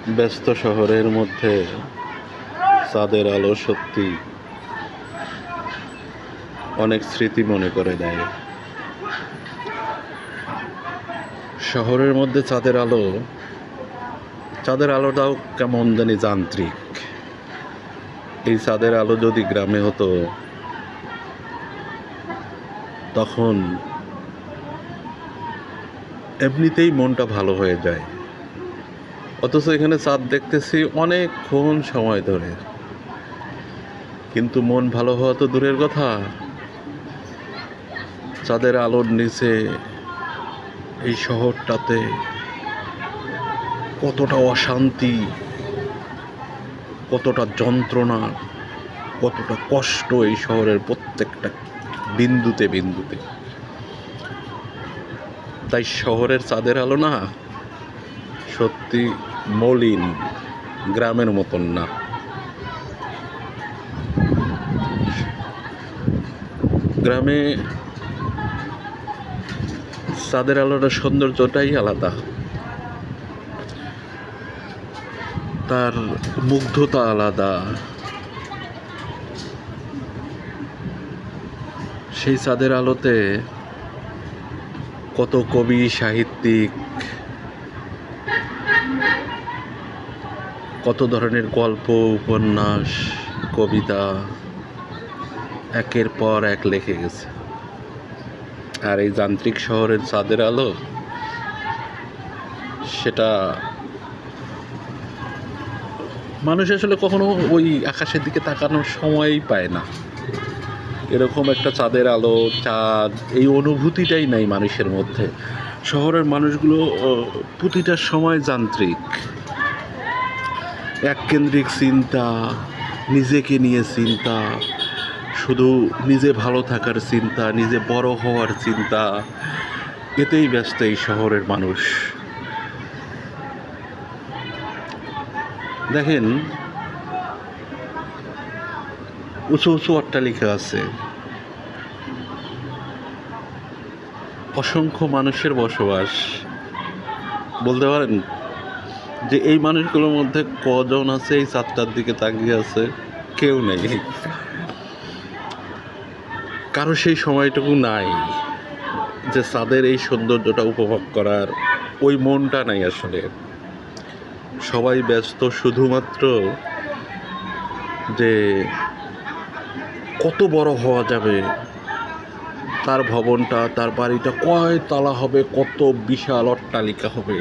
ব্যস্ত শহরের মধ্যে চাঁদের আলো সত্যি অনেক স্মৃতি মনে করে দেয়। শহরের মধ্যে চাঁদের আলোটাও কেমন জানি যান্ত্রিক। এই চাঁদের আলো যদি গ্রামে হতো তখন এমনিতেই মনটা ভালো হয়ে যায়। অথচ এখানে চাঁদ দেখতেছি অনেকক্ষণ সময় ধরে, কিন্তু মন ভালো হওয়া তো দূরের কথা, চাঁদের আলোর নিচে এই শহরটাতে কতটা অশান্তি, কতটা যন্ত্রণা, কতটা কষ্ট এই শহরের প্রত্যেকটা বিন্দুতে বিন্দুতে। তাই শহরের চাঁদের আলো না সত্যি মলিন, গ্রামের মতন না। গ্রামে চাঁদের আলোর সৌন্দর্যটাই আলাদা, তার মুগ্ধতা আলাদা। সেই চাঁদের আলোতে কত কবি, সাহিত্যিক, কত ধরনের গল্প, উপন্যাস, কবিতা একের পর এক লিখে গেছে। আর এই যান্ত্রিক শহরের চাঁদের আলো সেটা মানুষ আসলে কখনো ওই আকাশের দিকে তাকানোর সময়ই পায় না। এরকম একটা চাঁদের আলো, চাঁদ, এই অনুভূতিটাই নাই মানুষের মধ্যে। শহরের মানুষগুলো প্রতিটা সময় যান্ত্রিক, এককেন্দ্রিক চিন্তা, নিজেকে নিয়ে চিন্তা, শুধু নিজে ভালো থাকার চিন্তা, নিজে বড় হওয়ার চিন্তা, এতেই ব্যস্ত এই শহরের মানুষ। দেখেন, উঁচু উঁচু অট্টালিকা আছে, অসংখ্য মানুষের বসবাস। বলতে পারেন যে এই মানুষগুলোর মধ্যে কজন আছে এই চাঁদটার দিকে তাকিয়ে আছে? কেউ নেই। কারো সেই সময়টুকু নাই যে চাঁদের এই সৌন্দর্যটা উপভোগ করার, ওই মনটা নাই আসলে। সবাই ব্যস্ত শুধুমাত্র যে কত বড় হওয়া যাবে, তার ভবনটা, তার বাড়িটা কয় তালা হবে, কত বিশাল অট্টালিকা হবে।